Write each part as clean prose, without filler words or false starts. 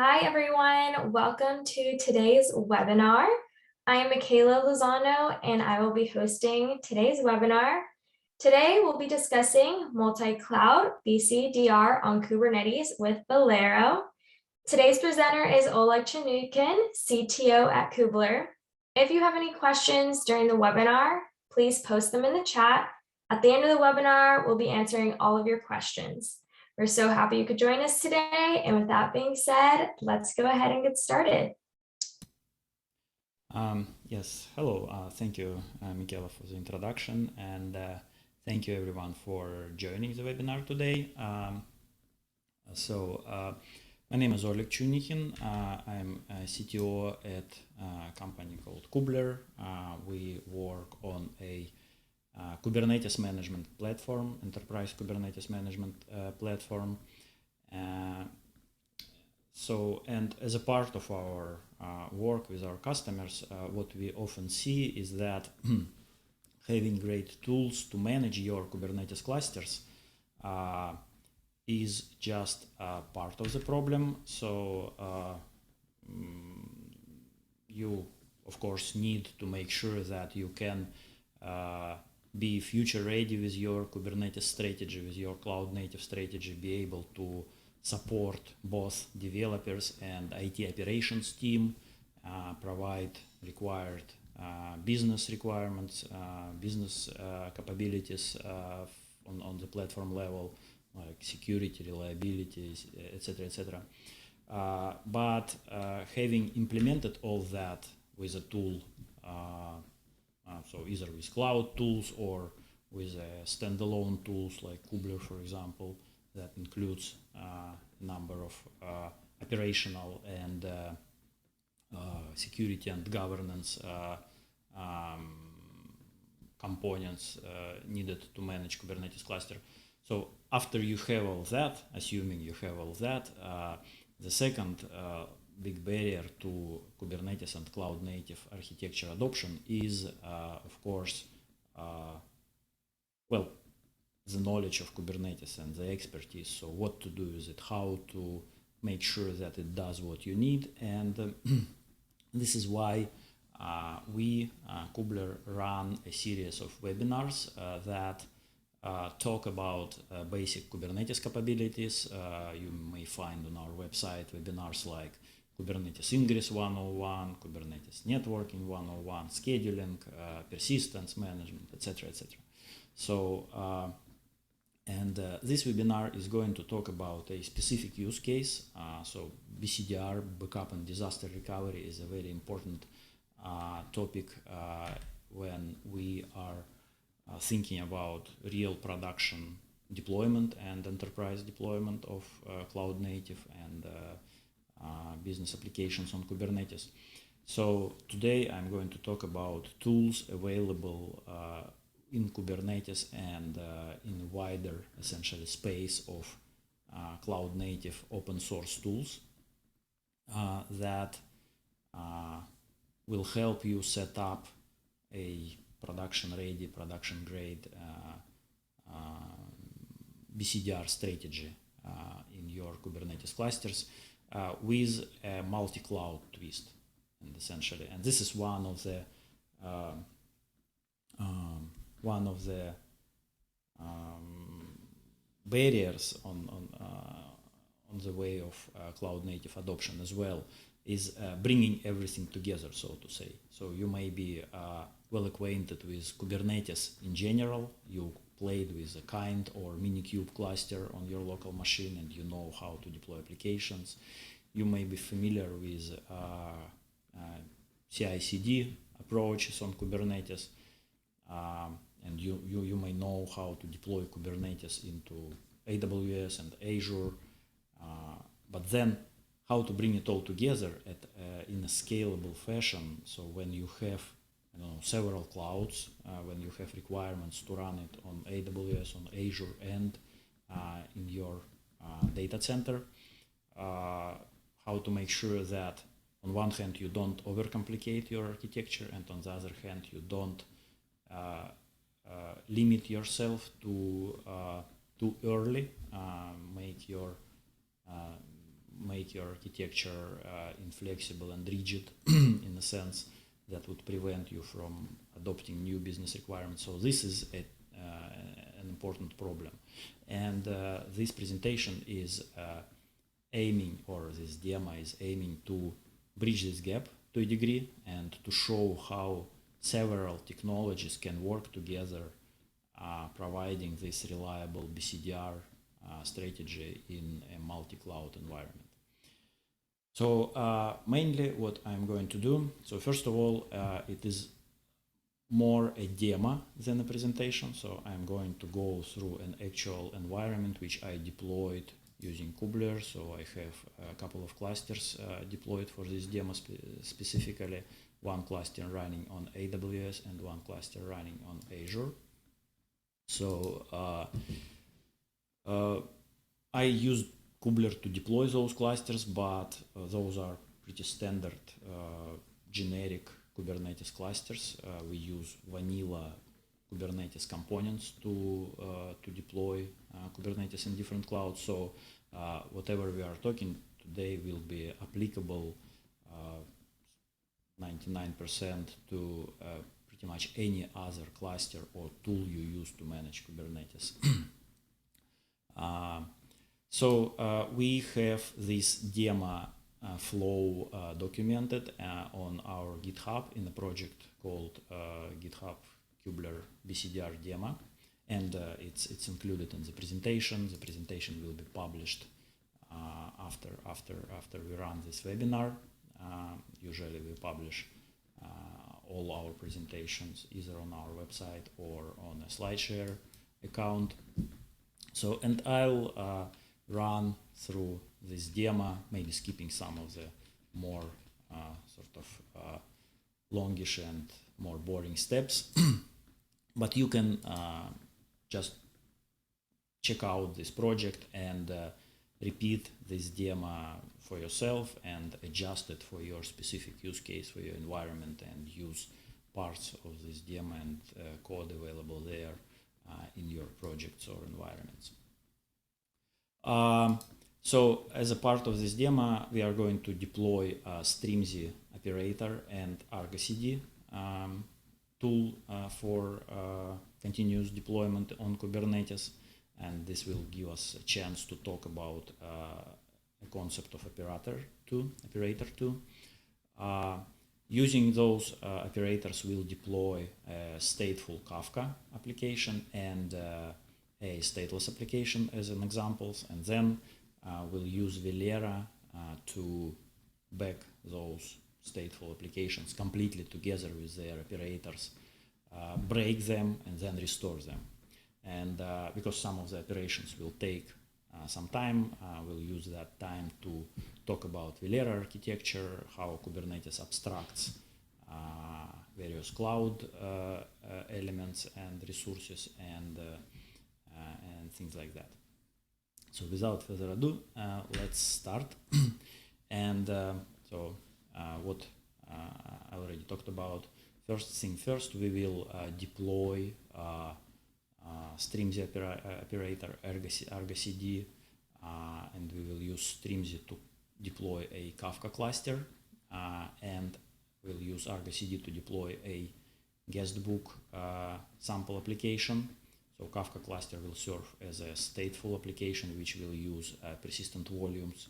Hi, everyone. Welcome to today's webinar. I am Michaela Lozano, and I will be hosting today's webinar. Today, we'll be discussing multi-cloud BCDR on Kubernetes with Velero. Today's presenter is Oleg Chanukin, CTO at Kublr. If you have any questions during the webinar, please post them in the chat. At the end of the webinar, we'll be answering all of your questions. We're so happy you could join us today. And with that being said, let's go ahead and get started. Yes, hello. Thank you, Michaela, for the introduction. And thank you, everyone, for joining the webinar today. My name is Oleg Chunikin. I'm a CTO at a company called Kublr. We work on a Kubernetes management platform, enterprise Kubernetes management platform. And as a part of our work with our customers, what we often see is that having great tools to manage your Kubernetes clusters is just part of the problem. So you, of course, need to make sure that you can be future ready with your Kubernetes strategy, with your cloud native strategy, be able to support both developers and IT operations team, provide required business requirements, business capabilities on the platform level, like security, reliability, etc., etc. But having implemented all that with a tool, so either with cloud tools or with standalone tools like Kublr, for example, that includes a number of operational and security and governance components needed to manage Kubernetes cluster. So after you have all that, assuming you have all that, the second big barrier to Kubernetes and cloud native architecture adoption is, of course, the knowledge of Kubernetes and the expertise. So what to do with it, how to make sure that it does what you need. And this is why we, Kublr, run a series of webinars that talk about basic Kubernetes capabilities. You may find on our website webinars like Kubernetes Ingress 101, Kubernetes Networking 101, scheduling, persistence management, etc., etc. So, this webinar is going to talk about a specific use case. So BCDR, backup and disaster recovery, is a very important topic when we are thinking about real production deployment and enterprise deployment of cloud native and business applications on Kubernetes. So today I'm going to talk about tools available in Kubernetes and in a wider, essentially, space of cloud native open source tools that will help you set up a production ready, production grade BCDR strategy in your Kubernetes clusters with a multi-cloud twist, and essentially, and this is one of the barriers on the way of cloud native adoption as well, is bringing everything together, so to say. So you may be well acquainted with Kubernetes in general. You played with a kind or Minikube cluster on your local machine and you know how to deploy applications. You may be familiar with CI/CD approaches on Kubernetes. And you may know how to deploy Kubernetes into AWS and Azure, but then how to bring it all together in a scalable fashion. So when you have several clouds, when you have requirements to run it on AWS, on Azure, and in your data center, how to make sure that on one hand you don't overcomplicate your architecture, and on the other hand you don't limit yourself too early, make your make your architecture inflexible and rigid in a sense that would prevent you from adopting new business requirements. So this is an important problem. And this presentation is aiming, or this demo is aiming to bridge this gap to a degree and to show how several technologies can work together, providing this reliable BCDR strategy in a multi-cloud environment. So mainly what I'm going to do, so first of all, it is more a demo than a presentation. So I'm going to go through an actual environment which I deployed using Kublr. So I have a couple of clusters deployed for this demo specifically, one cluster running on AWS and one cluster running on Azure. So I used Kublr to deploy those clusters, but those are pretty standard generic Kubernetes clusters. We use vanilla Kubernetes components to deploy Kubernetes in different clouds. So whatever we are talking today will be applicable 99% to pretty much any other cluster or tool you use to manage Kubernetes. So we have this demo flow documented on our GitHub in a project called GitHub Kublr BCDR demo, and it's included in the presentation. The presentation will be published after we run this webinar. Usually we publish all our presentations either on our website or on a SlideShare account. So, and I'll run through this demo, maybe skipping some of the more longish and more boring steps. But you can just check out this project and repeat this demo for yourself and adjust it for your specific use case, for your environment, and use parts of this demo and code available there in your projects or environments. So as a part of this demo, we are going to deploy Streamzy operator and RBCD tool for continuous deployment on Kubernetes. And this will give us a chance to talk about a concept of operator 2. Using those operators, we'll deploy a stateful Kafka application and a stateless application as an examples, and then we'll use Velero to back those stateful applications completely together with their operators, break them, and then restore them. And because some of the operations will take some time, we'll use that time to talk about Velero architecture, how Kubernetes abstracts various cloud elements and resources and things like that. So without further ado, let's start. And so what I already talked about. First thing first, we will deploy Streamzy operator RBCD, and we will use Streamzy to deploy a Kafka cluster, and we'll use RBCD to deploy a guestbook sample application. So Kafka cluster will serve as a stateful application which will use persistent volumes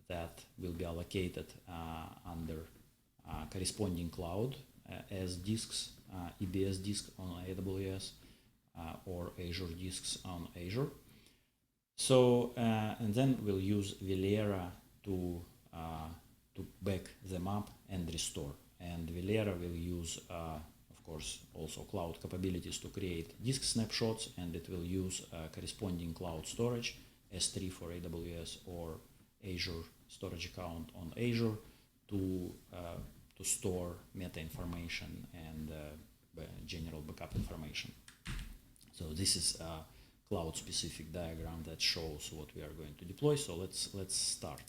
that will be allocated under corresponding cloud as disks, EBS disk on AWS or Azure disks on Azure. So and then we'll use Velero to back them up and restore. And Velero will use of course also cloud capabilities to create disk snapshots, and it will use corresponding cloud storage, S3 for AWS or Azure storage account on Azure to store meta information and general backup information. So this is a cloud specific diagram that shows what we are going to deploy. So let's start.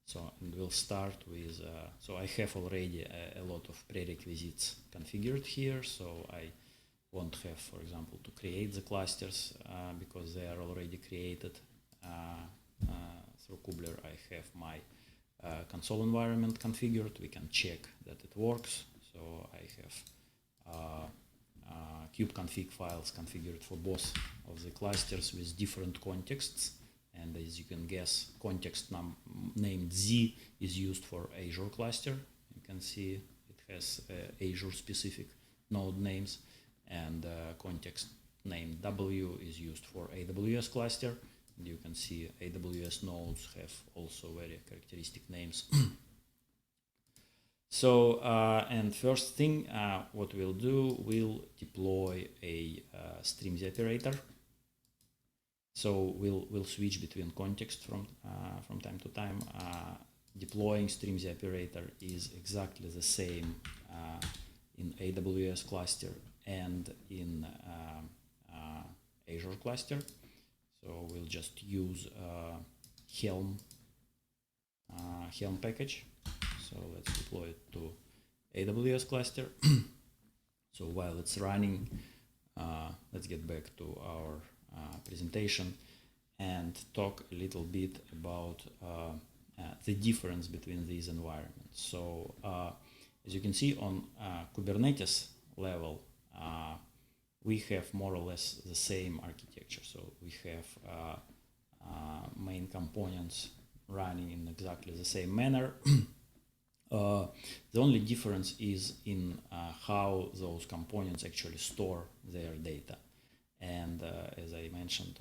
So and we'll start with, so I have already a lot of prerequisites configured here. So I won't have, for example, to create the clusters because they are already created through Kublr, I have my console environment configured. We can check that it works. So I have kubeconfig files configured for both of the clusters with different contexts. And as you can guess, context named Z is used for Azure cluster. You can see it has Azure specific node names, and context named W is used for AWS cluster. And you can see AWS nodes have also very characteristic names. So, and first thing, what we'll do, we'll deploy a Streamzy operator. So we'll switch between context from time to time. Deploying Streamzy operator is exactly the same in AWS cluster and in Azure cluster. So we'll just use Helm package. So let's deploy it to AWS cluster. So while it's running, let's get back to our presentation and talk a little bit about the difference between these environments. So as you can see on Kubernetes level, we have more or less the same architecture. So we have main components running in exactly the same manner. The only difference is in how those components actually store their data. And as I mentioned,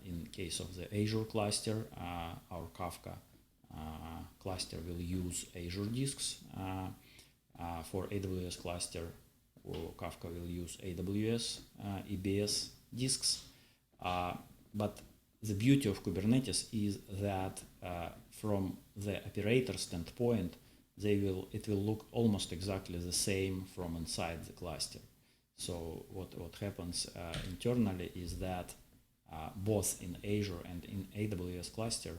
in case of the Azure cluster, our Kafka cluster will use Azure disks. For AWS cluster, Kafka will use AWS EBS disks. But the beauty of Kubernetes is that from the operator standpoint, it will look almost exactly the same from inside the cluster. So what happens internally is that both in Azure and in AWS cluster,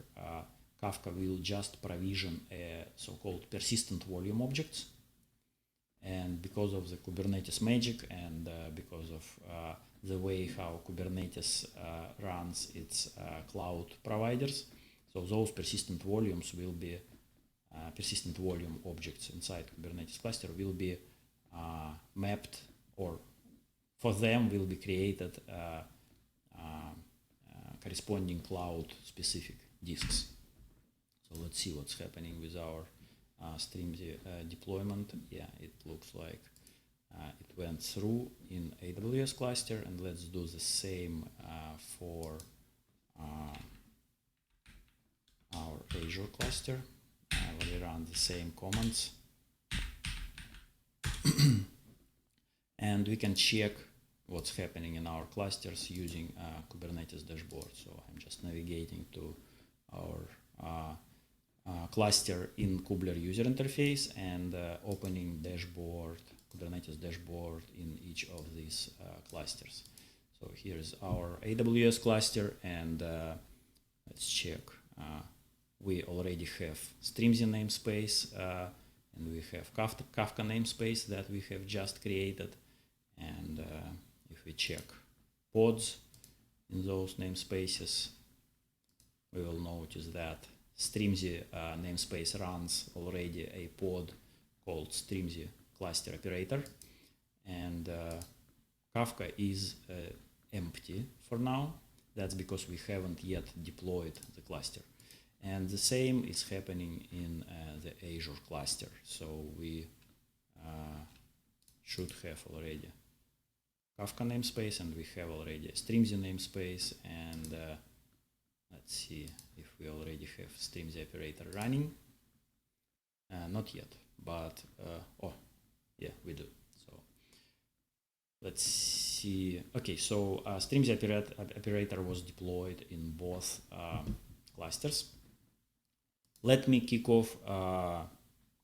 Kafka will just provision a so-called persistent volume objects. And because of the Kubernetes magic and because of the way how Kubernetes runs its cloud providers, so those persistent volumes will be persistent volume objects inside Kubernetes cluster will be mapped, or for them will be created corresponding cloud specific disks. So let's see what's happening with our Streamzy deployment. Yeah, it looks like it went through in AWS cluster, and let's do the same for our Azure cluster. We run the same commands. And we can check what's happening in our clusters using Kubernetes dashboard. So I'm just navigating to our cluster in Kublr user interface and opening dashboard, Kubernetes dashboard in each of these clusters. So here's our AWS cluster, and let's check. We already have Streamzy namespace, and we have Kafka namespace that we have just created. And if we check pods in those namespaces, we will notice that Streamzy namespace runs already a pod called Streamzy cluster operator, and Kafka is empty for now. That's because we haven't yet deployed the cluster. And the same is happening in the Azure cluster. So we should have already Kafka namespace, and we have already a Streamzy namespace, and let's see if we already have Streamzy operator running. Not yet, but oh, yeah, we do. So let's see. Okay, so Streamzy operator was deployed in both clusters. Let me kick off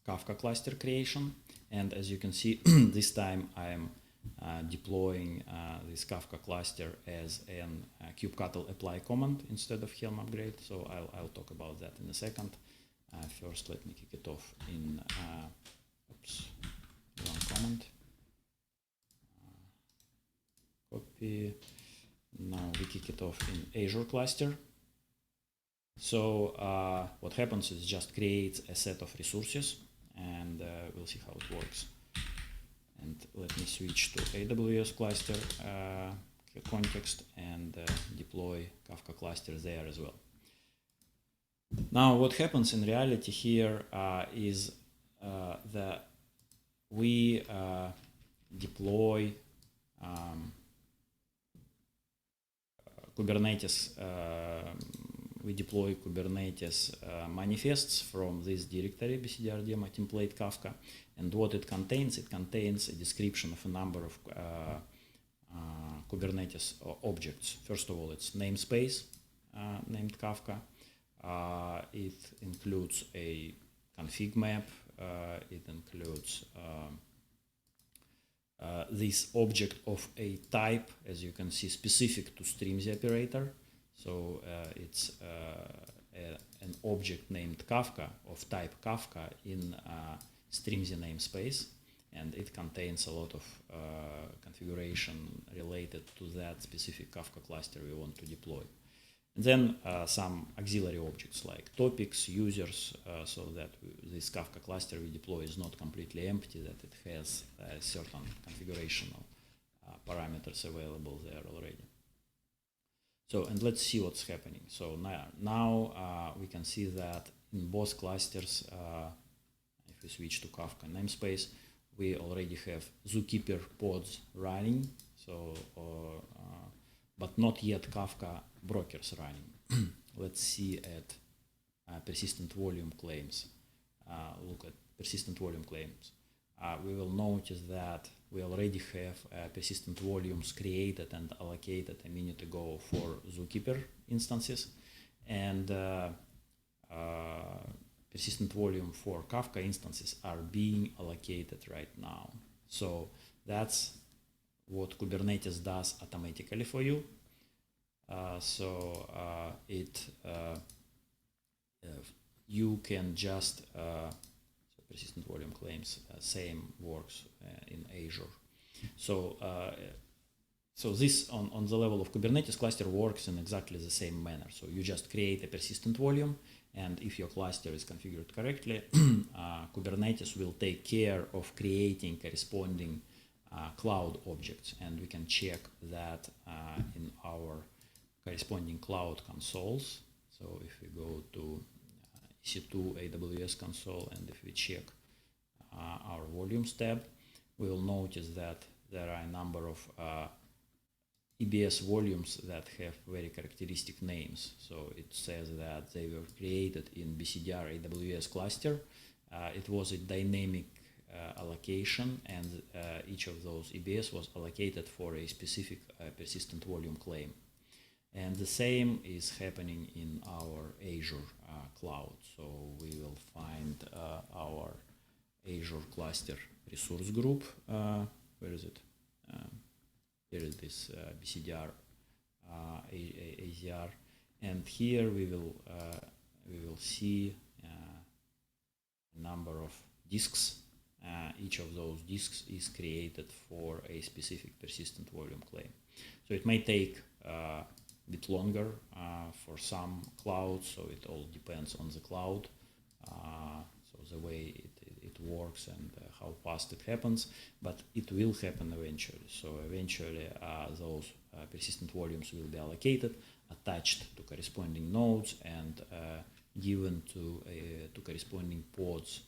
Kafka cluster creation, and as you can see, this time I am deploying this Kafka cluster as an kubectl apply command instead of Helm upgrade. So I'll talk about that in a second. First, let me kick it off in wrong command. Copy. Now we kick it off in Azure cluster. So what happens is just creates a set of resources, and we'll see how it works. And let me switch to AWS cluster context and deploy Kafka cluster there as well. Now, what happens in reality here is that we deploy Kubernetes. We deploy Kubernetes manifests from this directory BCDR demo template Kafka, and what it contains a description of a number of Kubernetes objects. First of all, it's namespace named Kafka. It includes a config map. It includes this object of a type, as you can see, specific to streams operator. So it's an object named Kafka of type Kafka in streams namespace, and it contains a lot of configuration related to that specific Kafka cluster we want to deploy. And then some auxiliary objects like topics, users, so that this Kafka cluster we deploy is not completely empty, that it has certain configurational parameters available there already. So, and let's see what's happening. So now we can see that in both clusters, if we switch to Kafka namespace, we already have Zookeeper pods running, so but not yet Kafka brokers running. Let's see at persistent volume claims. Look at persistent volume claims. We will notice that we already have persistent volumes created and allocated a minute ago for Zookeeper instances, and persistent volume for Kafka instances are being allocated right now. So that's what Kubernetes does automatically for you. You can just so persistent volume claims same works in Azure. So this on the level of Kubernetes cluster works in exactly the same manner. So you just create a persistent volume, and if your cluster is configured correctly, Kubernetes will take care of creating corresponding cloud objects, and we can check that in our corresponding cloud consoles. So if we go to EC2 AWS console, and if we check our volumes tab, we will notice that there are a number of EBS volumes that have very characteristic names. So it says that they were created in BCDR AWS cluster. It was a dynamic allocation, and each of those EBS was allocated for a specific persistent volume claim. And the same is happening in our Azure cloud. So we will find our Azure cluster resource group. Where is it? Here is this BCDR AZR, and here we will see a number of disks. Each of those disks is created for a specific persistent volume claim. So it may take a bit longer for some clouds, so it all depends on the cloud, so the way it works and how fast it happens, but it will happen eventually. So eventually those persistent volumes will be allocated, attached to corresponding nodes, and given to corresponding pods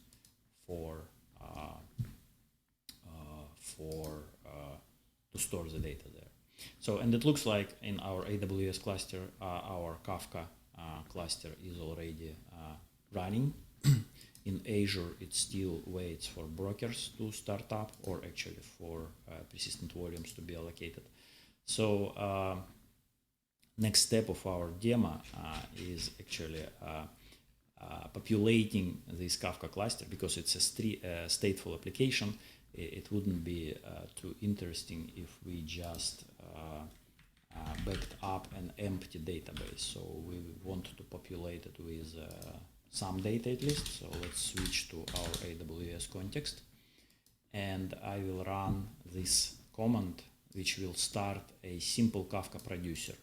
to store the data there. So, and it looks like in our AWS cluster, our Kafka cluster is already running. In Azure, it still waits for brokers to start up, or actually for persistent volumes to be allocated. So next step of our demo is actually populating this Kafka cluster, because it's a stateful application. It wouldn't be too interesting if we just backed up an empty database. So we want to populate it with some data at least. So let's switch to our AWS context, and I will run this command, which will start a simple Kafka producer.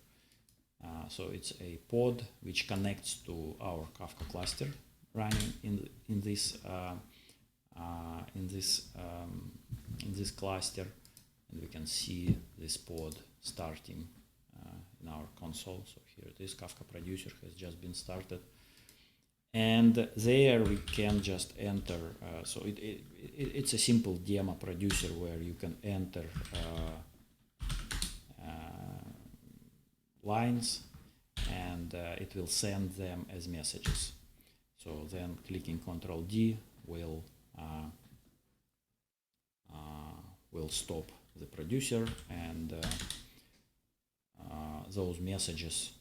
So it's a pod which connects to our Kafka cluster running in this cluster, and we can see this pod starting in our console. So here it is. Kafka Producer has just been started, and there we can just enter. So it's a simple demo producer where you can enter lines, and it will send them as messages. So then clicking Ctrl D will stop the producer, and those messages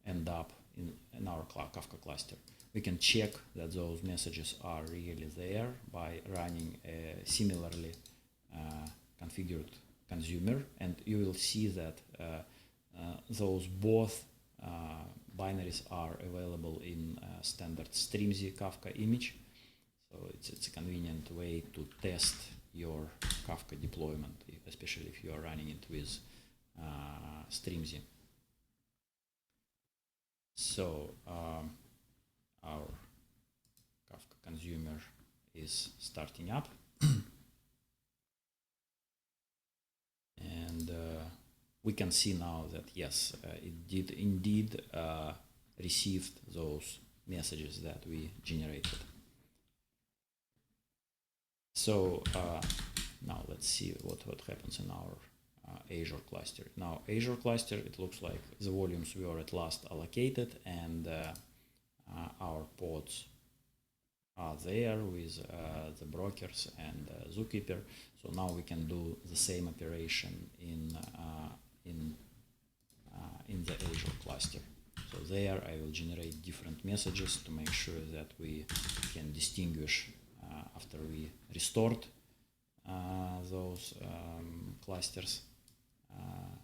end up in our Kafka cluster. We can check that those messages are really there by running a similarly configured consumer, and you will see that those both binaries are available in standard Streamzy Kafka image. So it's a convenient way to test your Kafka deployment, especially if you are running it with Streamzy. So our Kafka consumer is starting up, and we can see now that yes, it did indeed received those messages that we generated. So now let's see what happens in our Azure cluster. Now Azure cluster, it looks like the volumes were at last allocated, and our pods are there with the brokers and Zookeeper. So now we can do the same operation in the Azure cluster. So there I will generate different messages to make sure that we can distinguish after we restored those clusters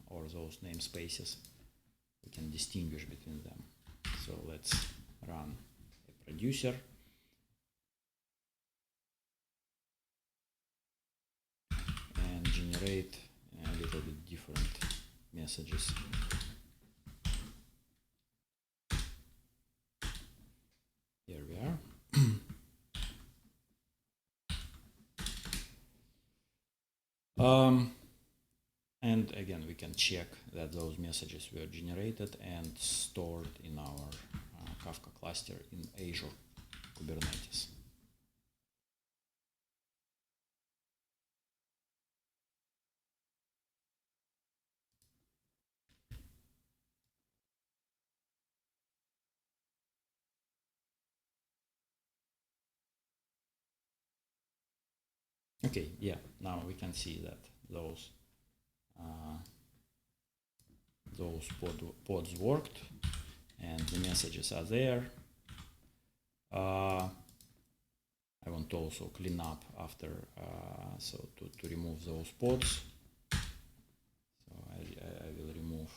or those namespaces. We can distinguish between them. So let's run a producer. And generate a little bit different messages. Here we are. And again, we can check that those messages were generated and stored in our Kafka cluster in Azure Kubernetes. Okay, yeah, now we can see that those pods worked and the messages are there. I want to also clean up after, so to remove those pods. So I will remove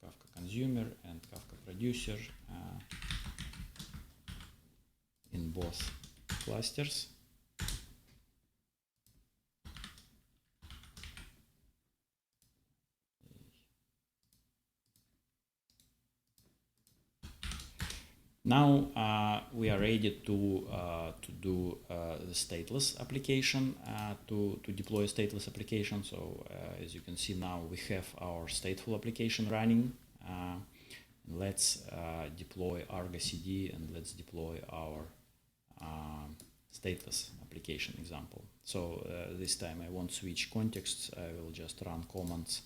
Kafka consumer and Kafka producer in both clusters. Now we are ready to do the stateless application, to deploy a stateless application. So as you can see now, we have our stateful application running. Let's deploy RBCD and let's deploy our stateless application example. So this time I won't switch contexts. I will just run commands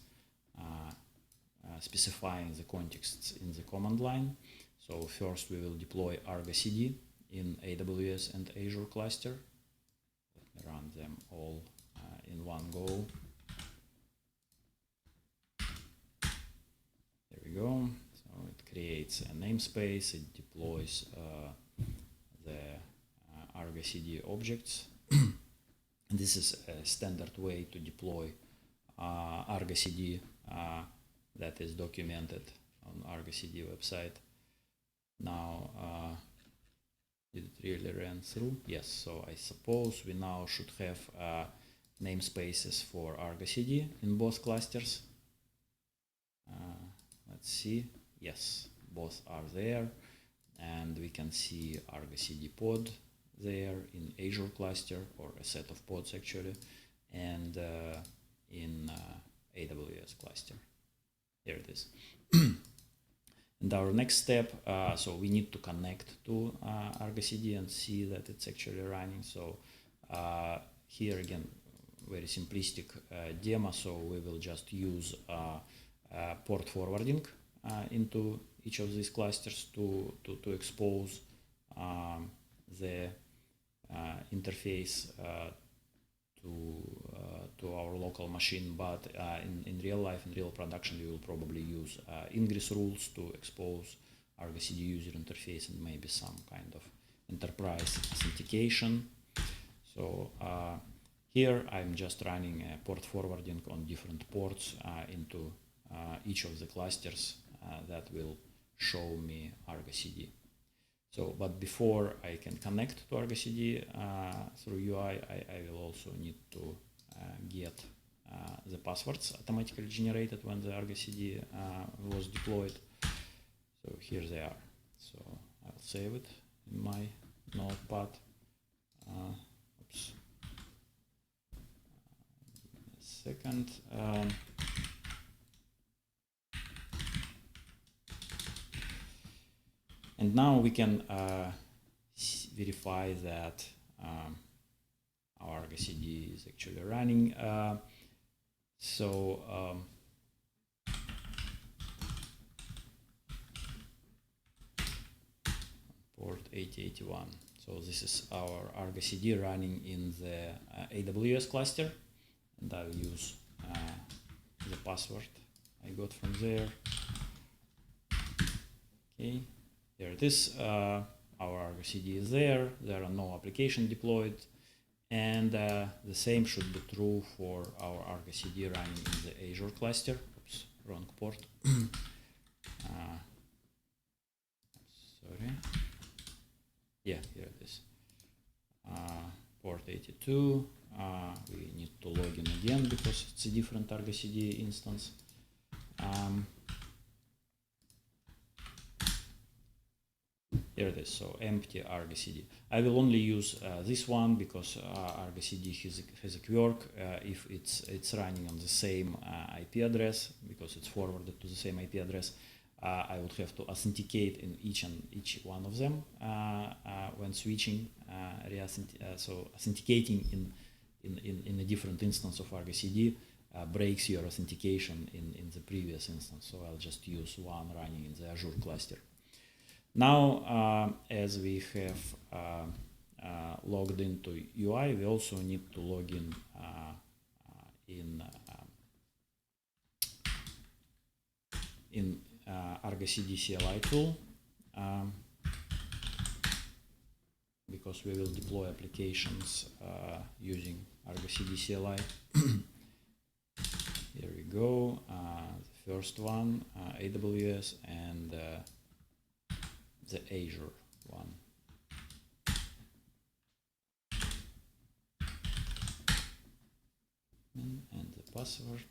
specifying the contexts in the command line. So first we will deploy RBCD in AWS and Azure cluster. Let me run them all in one go. There we go. So it creates a namespace, it deploys the RBCD objects. This is a standard way to deploy RBCD that is documented on RBCD website. Now, did it really run through? Yes, so I suppose we now should have namespaces for RBCD in both clusters. Let Let's see. Yes, both are there. And we can see RBCD pod there in Azure cluster, or a set of pods actually, and in AWS cluster. Here it is. And our next step, so we need to connect to RBCD and see that it's actually running. So here again, very simplistic demo. So we will just use port forwarding into each of these clusters to expose the interface to our local machine. But in real life, in real production, we will probably use ingress rules to expose RBCD user interface and maybe some kind of enterprise authentication. So here I'm just running a port forwarding on different ports into each of the clusters that will show me RBCD. So, but before I can connect to RBCD through UI, I will also need to get the passwords automatically generated when the RBCD was deployed. So here they are. So I'll save it in my notepad. Oops. A second. And now we can verify that our RBCD is actually running. Port 8081. So this is our RBCD running in the AWS cluster, and I'll use the password I got from there. Okay. Here it is, our RBCD is there, there are no application deployed, and the same should be true for our RBCD running in the Azure cluster. Oops, wrong port. Sorry. Yeah, here it is. Port 82, we need to log in again because it's a different RBCD instance. Here it is, so empty RBCD. I will only use this one because RBCD has a quirk if it's running on the same IP address, because it's forwarded to the same IP address. I would have to authenticate in each one of them when switching. So authenticating in a different instance of RBCD breaks your authentication in the previous instance. So I'll just use one running in the Azure cluster. Now, as we have logged into UI, we also need to log in RBCD CLI tool, because we will deploy applications using RBCD CLI. Here we go. The first one, AWS, and the Azure one. And the password.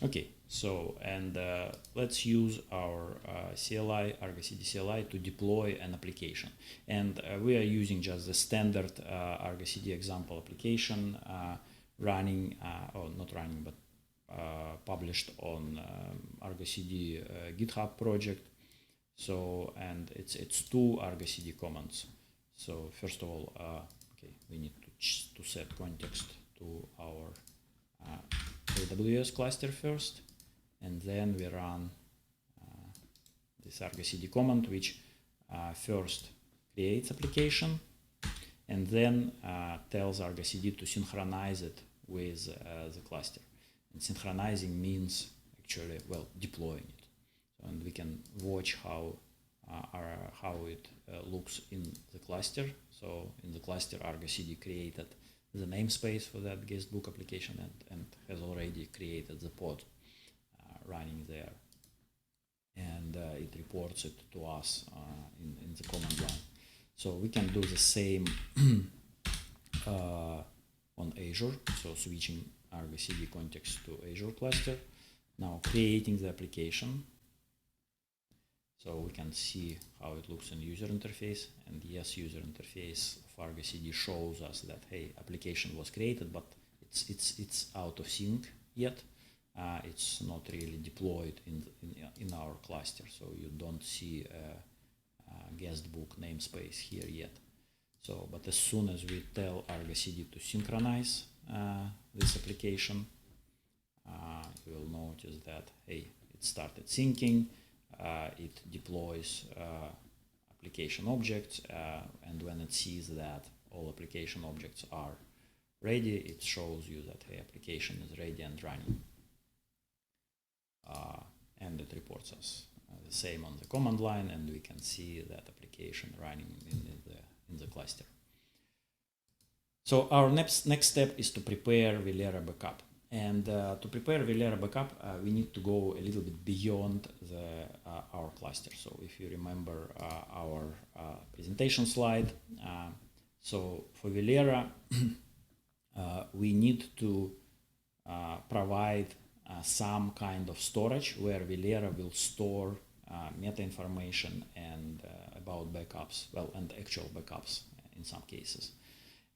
Okay, so and let's use our CLI, RBCD CLI, to deploy an application. And we are using just the standard RBCD example application running, or not running, but published on RBCD GitHub project. So, and it's two RBCD commands. So first of all, okay, we need to set context to our AWS cluster first, and then we run this RBCD command, which first creates application and then tells RBCD to synchronize it with the cluster. And synchronizing means actually, well, deploying it. So, and we can watch how it looks in the cluster. So in the cluster, RBCD created the namespace for that guestbook application and has already created the pod running there. And it reports it to us in the command line. So we can do the same on Azure, so switching RBCD context to Azure cluster. Now creating the application. So we can see how it looks in user interface, and yes, user interface of RBCD shows us that, hey, application was created, but it's out of sync yet. It's not really deployed in our cluster, so you don't see a guestbook namespace here yet. So, but as soon as we tell RBCD to synchronize this application, you will notice that, hey, it started syncing. It deploys application objects, and when it sees that all application objects are ready, it shows you that the application is ready and running. And it reports us the same on the command line, and we can see that application running in the cluster. So our next step is to prepare Velero backup. And to prepare Velero backup, we need to go a little bit beyond our cluster. So if you remember our presentation slide, so for Velero, we need to provide some kind of storage where Velero will store meta information and about backups, well, and actual backups in some cases.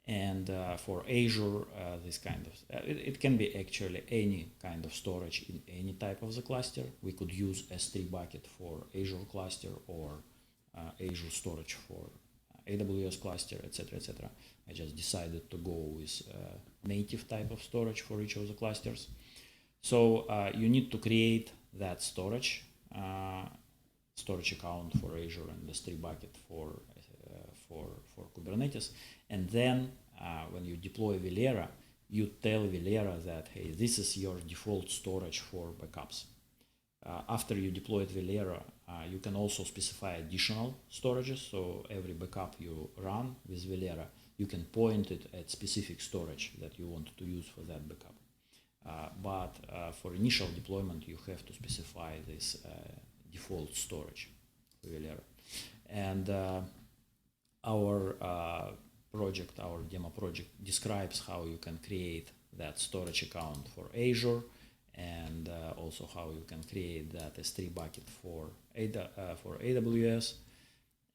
And for Azure, this kind of, it can be actually any kind of storage in any type of the cluster. We could use S3 bucket for Azure cluster, or Azure storage for AWS cluster, etc., etc. I just decided to go with native type of storage for each of the clusters. So you need to create that storage account for Azure and S3 bucket for Kubernetes, and then when you deploy Velero, you tell Velero that, hey, this is your default storage for backups. After you deployed Velero, you can also specify additional storages. So every backup you run with Velero, you can point it at specific storage that you want to use for that backup. But for initial deployment, you have to specify this default storage for Velero. And our demo project describes how you can create that storage account for Azure, and also how you can create that S3 bucket for AWS,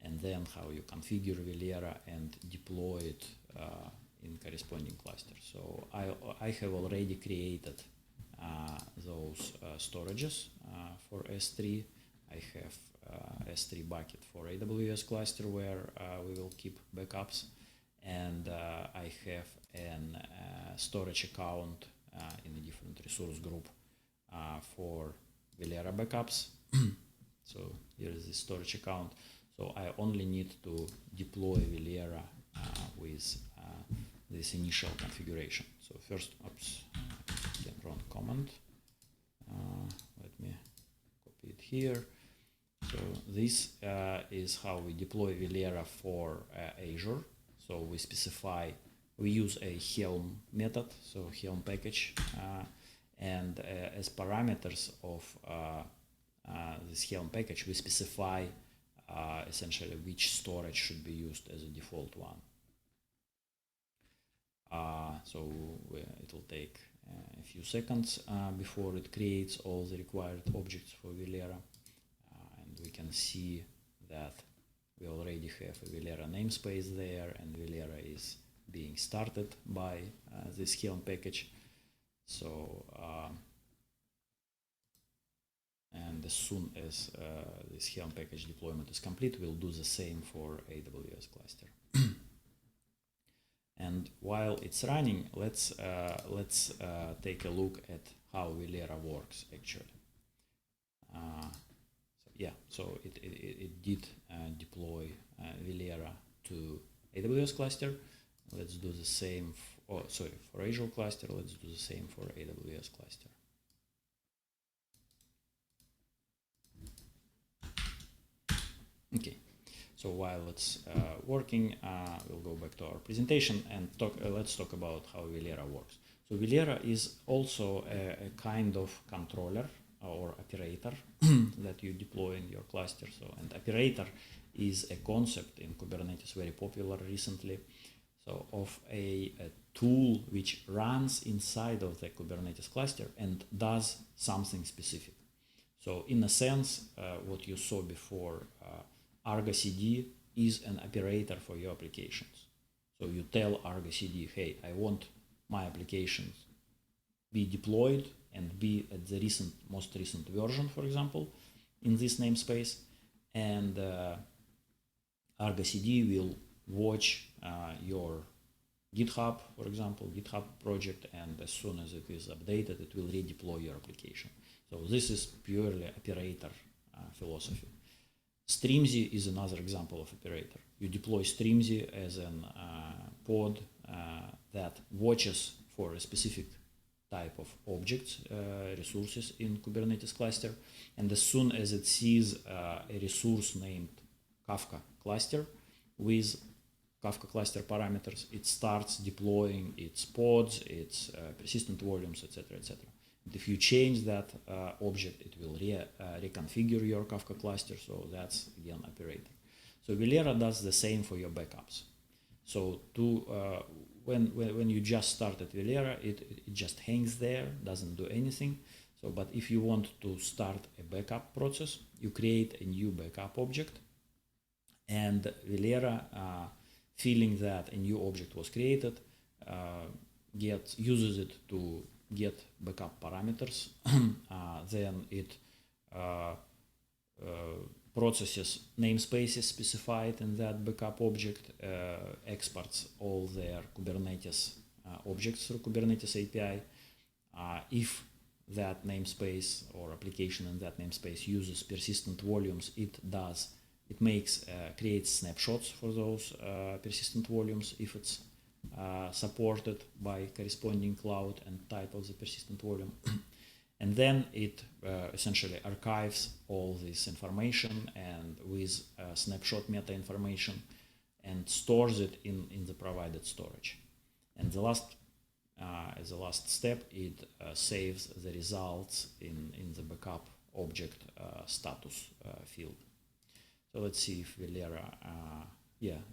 and then how you configure Velero and deploy it in corresponding cluster. So I have already created those storages for S3. I have S3 bucket for AWS cluster where we will keep backups, and I have an storage account in a different resource group for Velero backups. So here is the storage account. So I only need to deploy Velero with this initial configuration. So first, oops, I can run command. Let me copy it here. So this is how we deploy Velero for Azure. So we use a Helm method, so Helm package, and as parameters of this Helm package, we specify essentially which storage should be used as a default one. So it will take a few seconds before it creates all the required objects for Velero. We can see that we already have a Velero namespace there, and Velero is being started by this Helm package. So, and as soon as this Helm package deployment is complete, we'll do the same for AWS cluster. And while it's running, let's take a look at how Velero works actually. So it did deploy Velero to AWS cluster. Let's do the same. For Azure cluster, let's do the same for AWS cluster. Okay. So while it's working, we'll go back to our presentation and let's talk about how Velero works. So Velero is also a kind of controller or operator that you deploy in your cluster. So, and operator is a concept in Kubernetes very popular recently. so of a tool which runs inside of the Kubernetes cluster and does something specific. So in a sense, what you saw before, RBCD is an operator for your applications. So you tell RBCD, hey, I want my applications be deployed and be at the most recent version, for example, in this namespace. And RBCD will watch your GitHub, for example, GitHub project, and as soon as it is updated, it will redeploy your application. So this is purely operator philosophy. Streamzy is another example of operator. You deploy Streamzy as an pod that watches for a specific type of objects, resources in Kubernetes cluster, and as soon as it sees a resource named Kafka cluster with Kafka cluster parameters, it starts deploying its pods, its persistent volumes, etc., etc. And if you change that object, it will reconfigure your Kafka cluster. So that's again operator. So Velero does the same for your backups. So when you just started Velero, it just hangs there, doesn't do anything. So, but if you want to start a backup process, you create a new backup object, and Velero, feeling that a new object was created, uses it to get backup parameters. Then it processes namespaces specified in that backup object, exports all their Kubernetes objects through Kubernetes API. If that namespace or application in that namespace uses persistent volumes, it creates snapshots for those persistent volumes if it's supported by corresponding cloud and type of the persistent volume. And then it essentially archives all this information and with snapshot meta information and stores it in the provided storage. And as a last step, it saves the results in the backup object status field. So let's see if Velero,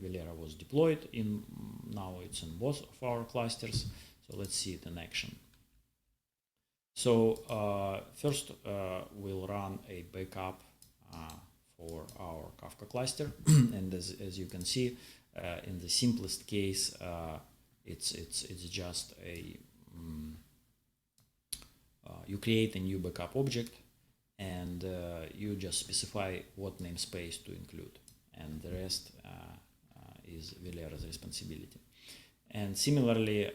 Velero was deployed now it's in both of our clusters. So let's see it in action. So first we'll run a backup for our Kafka cluster. And as you can see, in the simplest case, it's just you create a new backup object, and you just specify what namespace to include, and the rest is Velero's responsibility. And similarly,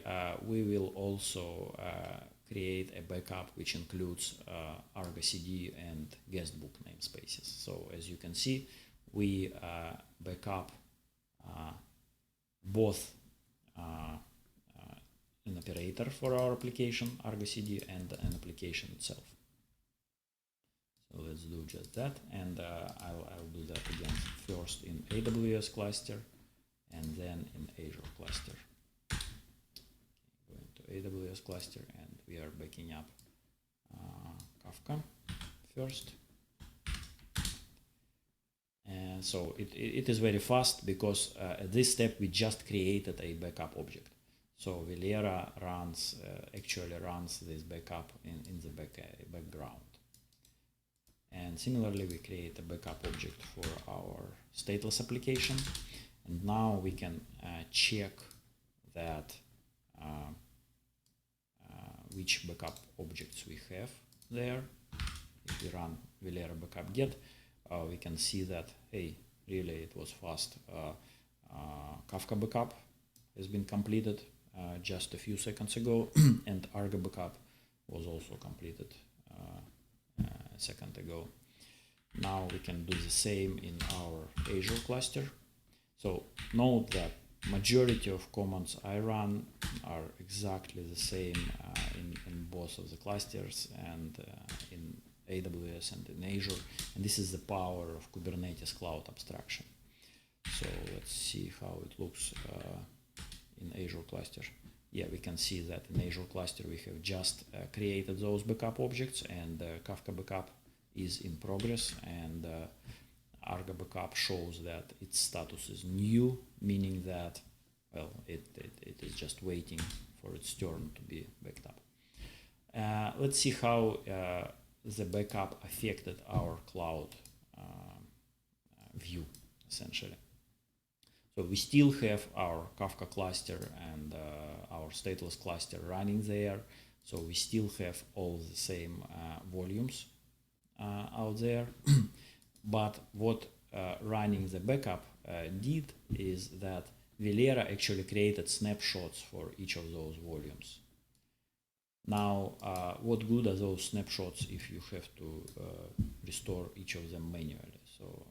we will also create a backup which includes RBCD and guestbook namespaces. So as you can see, we backup both an operator for our application, RBCD, and an application itself. So let's do just that, and I'll do that again first in AWS cluster and then in Azure cluster. Going to AWS cluster, and we are backing up Kafka first. And so it is very fast because at this step we just created a backup object. So Velero actually runs this backup in the background. And similarly, we create a backup object for our stateless application. And now we can check that which backup objects we have there. If we run Velero backup get, we can see that, hey, really it was fast. Kafka backup has been completed just a few seconds ago, and Argo backup was also completed a second ago. Now we can do the same in our Azure cluster. So note that majority of commands I run are exactly the same in both of the clusters and in AWS and in Azure. And this is the power of Kubernetes cloud abstraction. So let's see how it looks in Azure cluster. Yeah, we can see that in Azure cluster we have just created those backup objects, and Kafka backup is in progress, and Argo backup shows that its status is new, meaning that well, it is just waiting for its turn to be backed up. Let's see how the backup affected our cloud view, essentially. So we still have our Kafka cluster and our stateless cluster running there. So we still have all the same volumes out there. But what running the backup did is that Velero actually created snapshots for each of those volumes. Now, what good are those snapshots if you have to restore each of them manually? So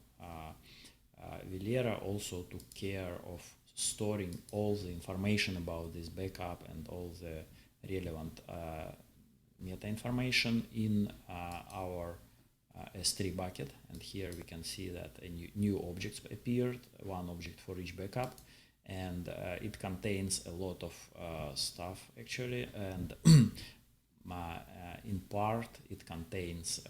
Velero also took care of storing all the information about this backup and all the relevant meta information in our S3 bucket. And here we can see that a new objects appeared, one object for each backup, and it contains a lot of stuff actually, and in part it contains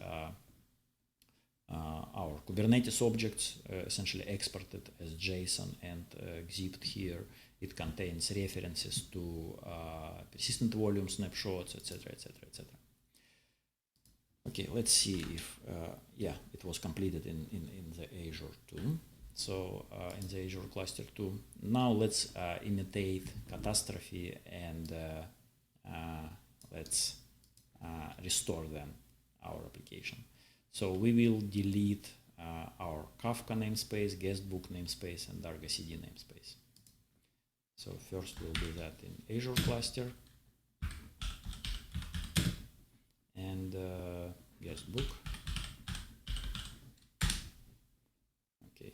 our Kubernetes objects, essentially exported as JSON and zipped here. It contains references to persistent volume snapshots, etc., etc., etc. Okay, let's see if, yeah, it was completed in the Azure too. So in the Azure cluster too. Now let's imitate catastrophe and let's restore then our application. So we will delete our Kafka namespace, guestbook namespace, and RBCD namespace. So first we'll do that in Azure cluster. And guestbook. Okay,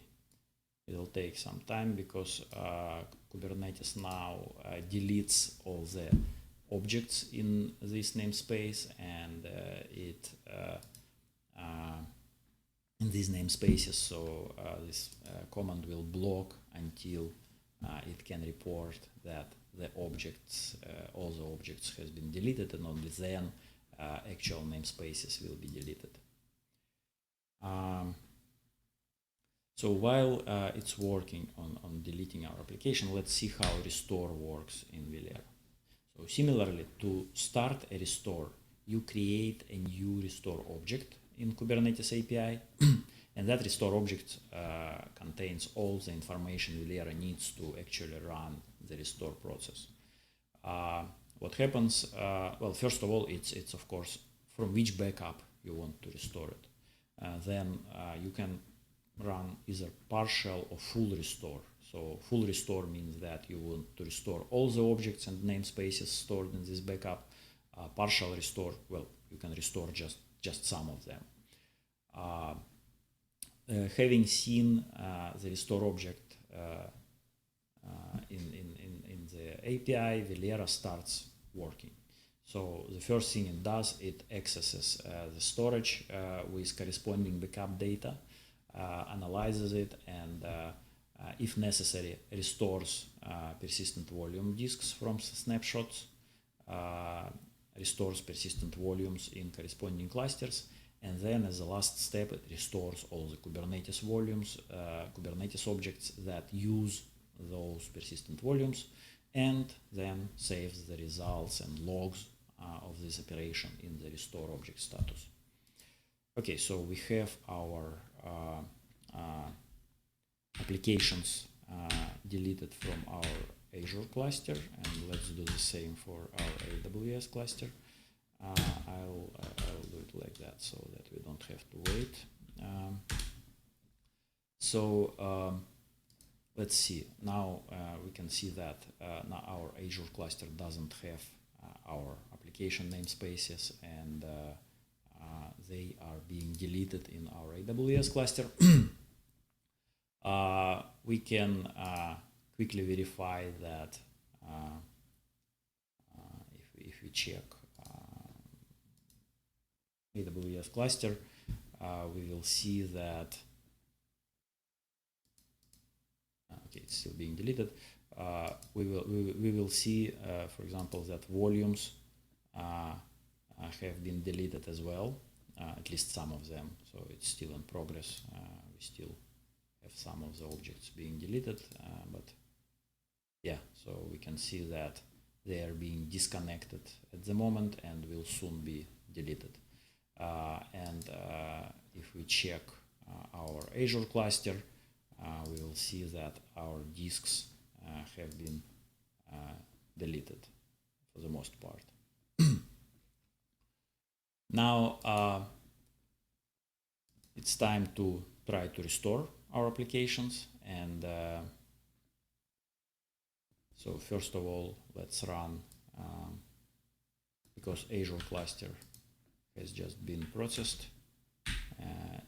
it'll take some time because Kubernetes now deletes all the objects in this namespace, and it in these namespaces. So this command will block until it can report that the objects, all the objects has been deleted, and only then actual namespaces will be deleted. So while it's working on deleting our application, let's see how restore works in Velero. So similarly, to start a restore, you create a new restore object in Kubernetes API, and that restore object contains all the information Velero needs to actually run the restore process. What happens? Well, first of all, it's of course from which backup you want to restore it. Then you can run either partial or full restore. So full restore means that you want to restore all the objects and namespaces stored in this backup. Partial restore, well, you can restore just some of them. Having seen the restore object in the API, Velero starts working. So the first thing it does, it accesses the storage with corresponding backup data, analyzes it, and if necessary, restores persistent volume disks from snapshots, restores persistent volumes in corresponding clusters, and then as a last step, it restores all the Kubernetes volumes, Kubernetes objects that use those persistent volumes, and then saves the results and logs of this operation in the restore object status. Okay, so we have our applications deleted from our Azure cluster, and let's do the same for our AWS cluster. I'll do it like that so that we don't have to wait. Let's see. Now we can see that now our Azure cluster doesn't have our application namespaces, and they are being deleted in our AWS cluster. We can quickly verify that if we check AWS cluster, we will see that okay, it's still being deleted. We will see, for example, that volumes have been deleted as well, at least some of them. So it's still in progress. We still have some of the objects being deleted, but yeah, so we can see that they are being disconnected at the moment and will soon be deleted. If we check our Azure cluster, we will see that our disks have been deleted for the most part. Now it's time to try to restore our applications, and so first of all, let's run, because Azure cluster has just been processed,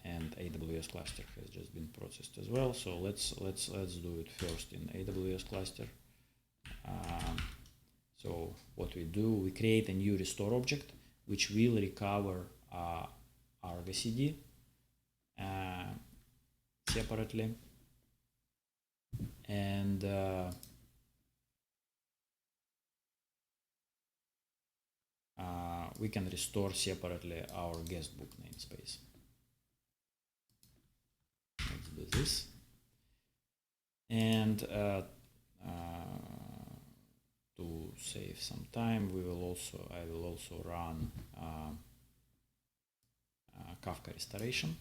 and AWS cluster has just been processed as well. So let's do it first in AWS cluster. So what we do, we create a new restore object which will recover RBCD separately, and we can restore separately our guestbook namespace. Let's do this, and to save some time, I will also run Kafka restoration.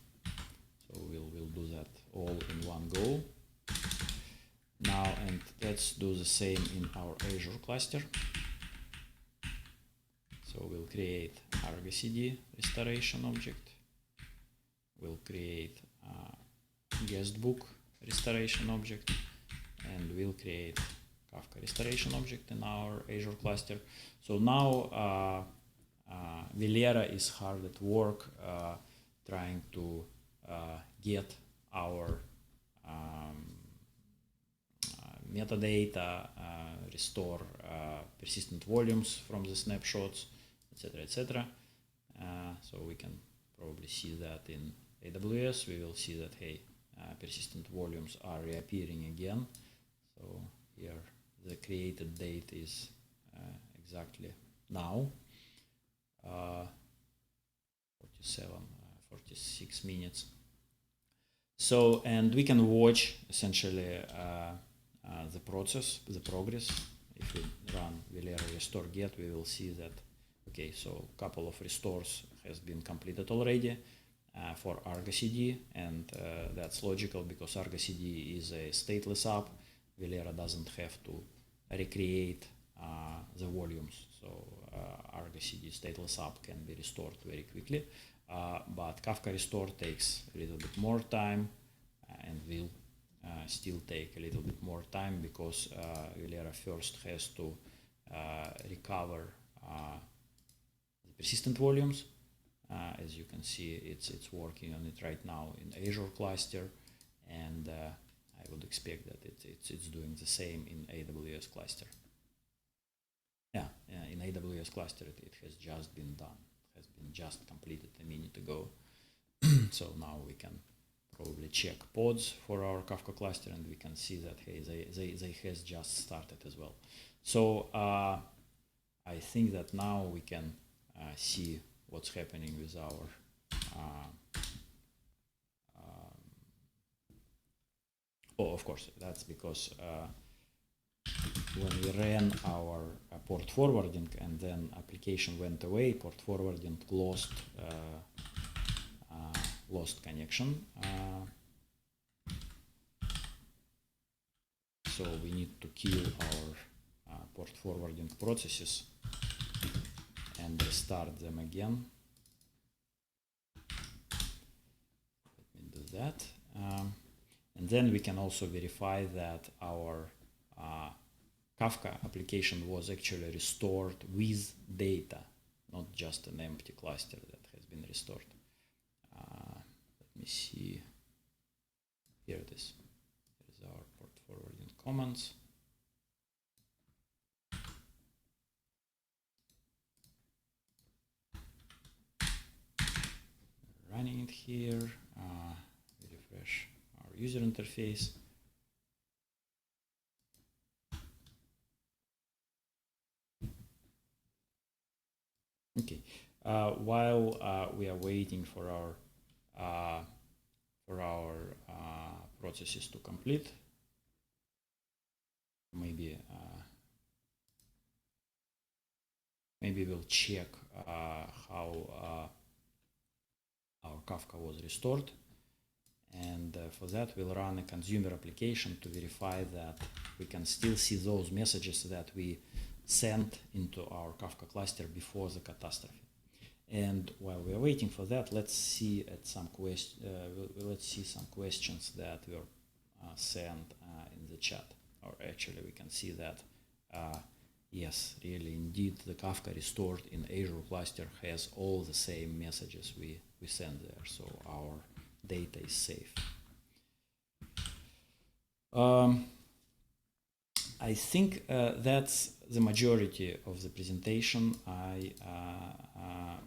So we'll do that all in one go. Now, and let's do the same in our Azure cluster. So we'll create RBCD restoration object. We'll create guestbook restoration object, and we'll create Kafka restoration object in our Azure cluster. So now Velero is hard at work trying to get our metadata, restore persistent volumes from the snapshots, etc., etc. So we can probably see that in AWS. We will see that, hey, persistent volumes are reappearing again. So here the created date is exactly now, 46 minutes. So, and we can watch essentially the progress. If we run Velero restore get, we will see that, okay, so a couple of restores has been completed already for RBCD, and that's logical because RBCD is a stateless app. Velero doesn't have to recreate the volumes, so RBCD stateless app can be restored very quickly. But Kafka restore takes a little bit more time and will still take a little bit more time because Velero first has to recover the persistent volumes. As you can see, it's working on it right now in Azure cluster, and I would expect that it's doing the same in AWS cluster. Yeah, in AWS cluster it has just been done. Has been just completed a minute ago. So now we can probably check pods for our Kafka cluster, and we can see that, hey, they has just started as well. So I think that now we can see what's happening with our oh, of course, that's because when we ran our port forwarding and then application went away, port forwarding lost connection. So we need to kill our port forwarding processes and restart them again. Let me do that. And then we can also verify that our Kafka application was actually restored with data, not just an empty cluster that has been restored. Let me see. Here it is. Here's our port forwarding commands. Running it here. We refresh our user interface. Okay. While we are waiting for our processes to complete, maybe we'll check how our Kafka was restored. And for that, we'll run a consumer application to verify that we can still see those messages that we sent into our Kafka cluster before the catastrophe. And while we are waiting for that, let's see some questions that were sent in the chat. Or actually, we can see that yes, really, indeed, the Kafka restored in Azure cluster has all the same messages we send there. So our data is safe. I think that's the majority of the presentation.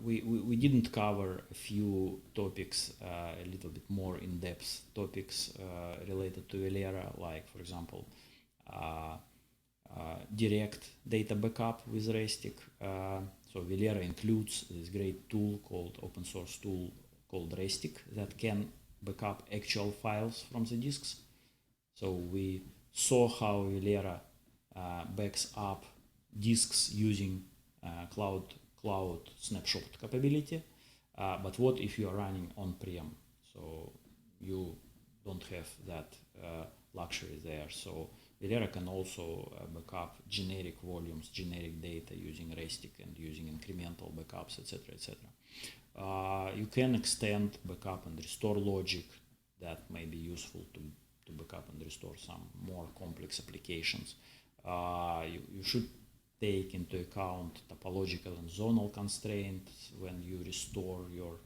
We didn't cover a few topics, a little bit more in-depth topics related to Velero, like, for example, direct data backup with Restic. So Velero includes this great tool called open source tool called Restic that can backup actual files from the disks. So we saw how Velero backs up disks using cloud snapshot capability. But what if you are running on-prem? So you don't have that luxury there. So Velero can also backup generic volumes, generic data using Restic and using incremental backups, etc., etc. You can extend backup and restore logic that may be useful to backup and restore some more complex applications. You should take into account topological and zonal constraints when you restore your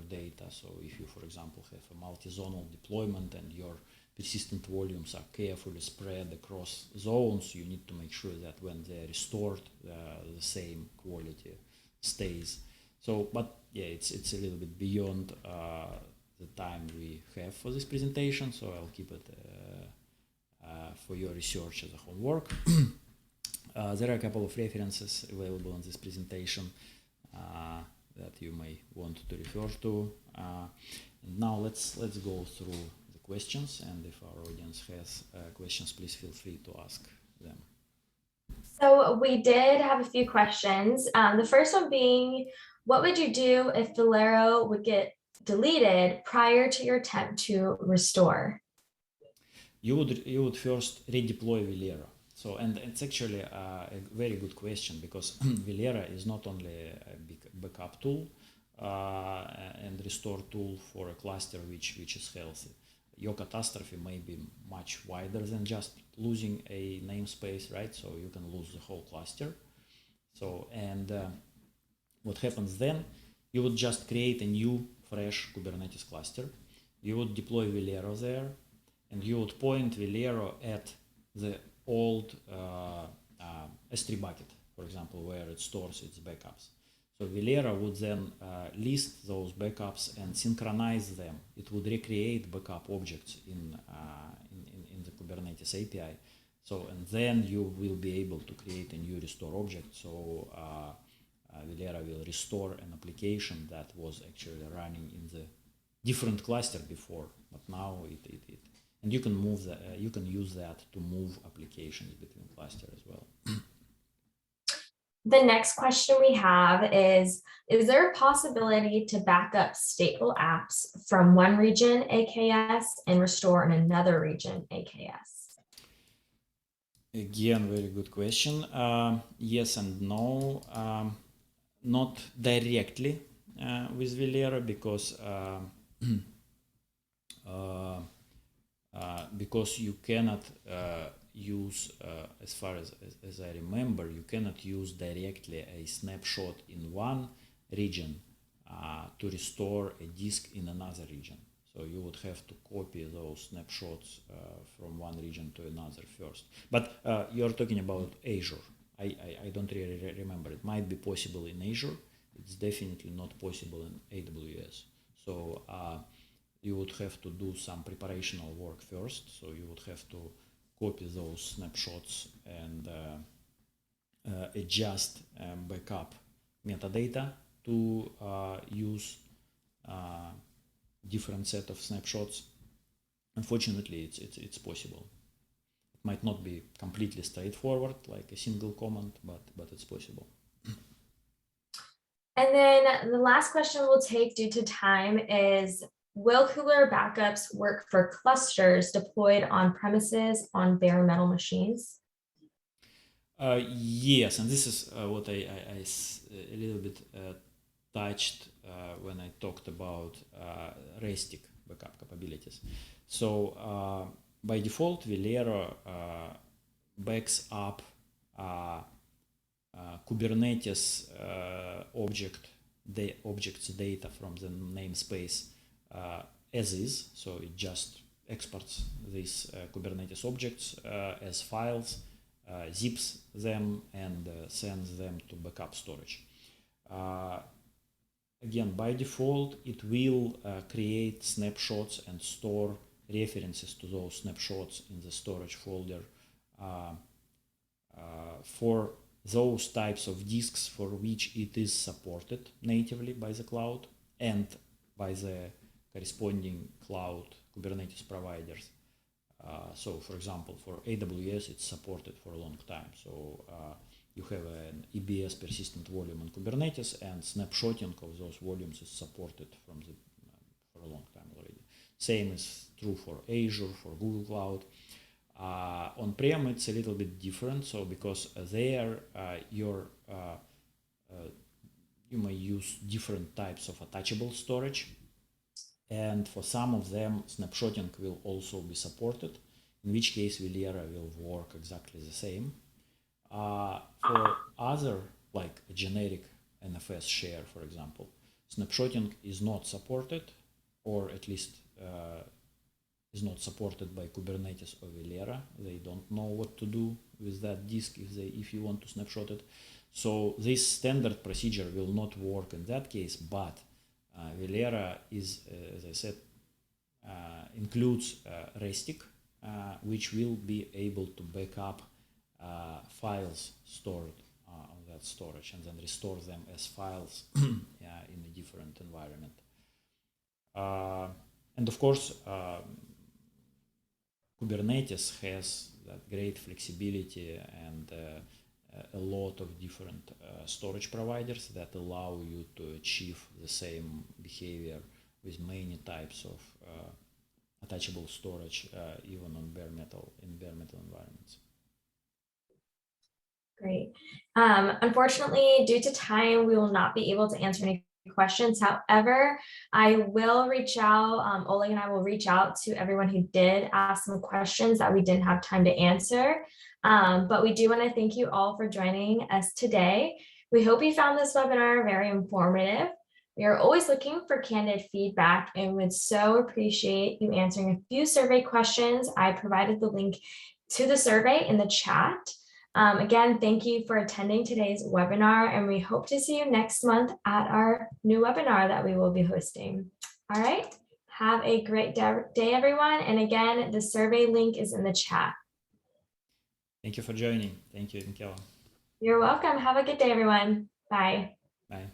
data. So if you, for example, have a multi-zonal deployment and your persistent volumes are carefully spread across zones, you need to make sure that when they're restored, the same quality stays. So, but yeah, it's a little bit beyond the time we have for this presentation, so I'll keep it for your research as a homework. There are a couple of references available in this presentation that you may want to refer to. And now let's go through the questions, and if our audience has questions, please feel free to ask them. So we did have a few questions. The first one being, what would you do if Velero would get deleted prior to your attempt to restore? You would first redeploy Velero. So, and it's actually a very good question, because Velero is not only a big backup tool and restore tool for a cluster which is healthy. Your catastrophe may be much wider than just losing a namespace, right? So you can lose the whole cluster. So, and what happens then? You would just create a new, fresh Kubernetes cluster. You would deploy Velero there, and you would point Velero at the old S3 bucket, for example, where it stores its backups. So Velero would then list those backups and synchronize them. It would recreate backup objects in the Kubernetes API. So, and then you will be able to create a new restore object. So Velero will restore an application that was actually running in the different cluster before, but now and you can move that. You can use that to move applications between clusters as well. The next question we have is there a possibility to back up stateful apps from one region AKS and restore in another region AKS? Again, very good question. Yes and no. Not directly with Velero, because you cannot use, as far as I remember, you cannot use directly a snapshot in one region to restore a disk in another region. So you would have to copy those snapshots from one region to another first. But you're talking about Azure. I don't really remember. It might be possible in Azure. It's definitely not possible in AWS. So you would have to do some preparational work first. So you would have to copy those snapshots and adjust backup metadata to use different set of snapshots. Unfortunately, it's possible. It might not be completely straightforward, like a single command, but it's possible. And then the last question we'll take due to time is, will Kublr backups work for clusters deployed on premises on bare metal machines? Yes, and this is what I a little bit touched when I talked about RESTIC backup capabilities. So by default, Velero backs up Kubernetes objects data from the namespace as is. So it just exports these Kubernetes objects as files, zips them, and sends them to backup storage. Again, by default, it will create snapshots and store references to those snapshots in the storage folder for those types of disks for which it is supported natively by the cloud and by the corresponding cloud Kubernetes providers. So, for example, for AWS, it's supported for a long time. So you have an EBS persistent volume on Kubernetes, and snapshotting of those volumes is supported from for a long time already. Same is true for Azure, for Google Cloud. On-prem, it's a little bit different. So because there, you may use different types of attachable storage. And for some of them, snapshotting will also be supported, in which case Velero will work exactly the same. For other, like a generic NFS share, for example, snapshotting is not supported, or at least is not supported by Kubernetes or Velero. They don't know what to do with that disk if you want to snapshot it. So this standard procedure will not work in that case, but Velero is, as I said, includes RESTIC, which will be able to back up files stored on that storage and then restore them as files in a different environment. And of course, Kubernetes has that great flexibility and a lot of different storage providers that allow you to achieve the same behavior with many types of attachable storage, even on bare metal environments. Great. Unfortunately, due to time, we will not be able to answer any questions. However, I will reach out, Oleg and I will reach out to everyone who did ask some questions that we didn't have time to answer. But we do want to thank you all for joining us today. We hope you found this webinar very informative. We are always looking for candid feedback and would so appreciate you answering a few survey questions. I provided the link to the survey in the chat. Again, thank you for attending today's webinar, and we hope to see you next month at our new webinar that we will be hosting. All right, have a great day, everyone. And again, the survey link is in the chat. Thank you for joining. Thank you, Michaela. You're welcome. Have a good day, everyone. Bye. Bye.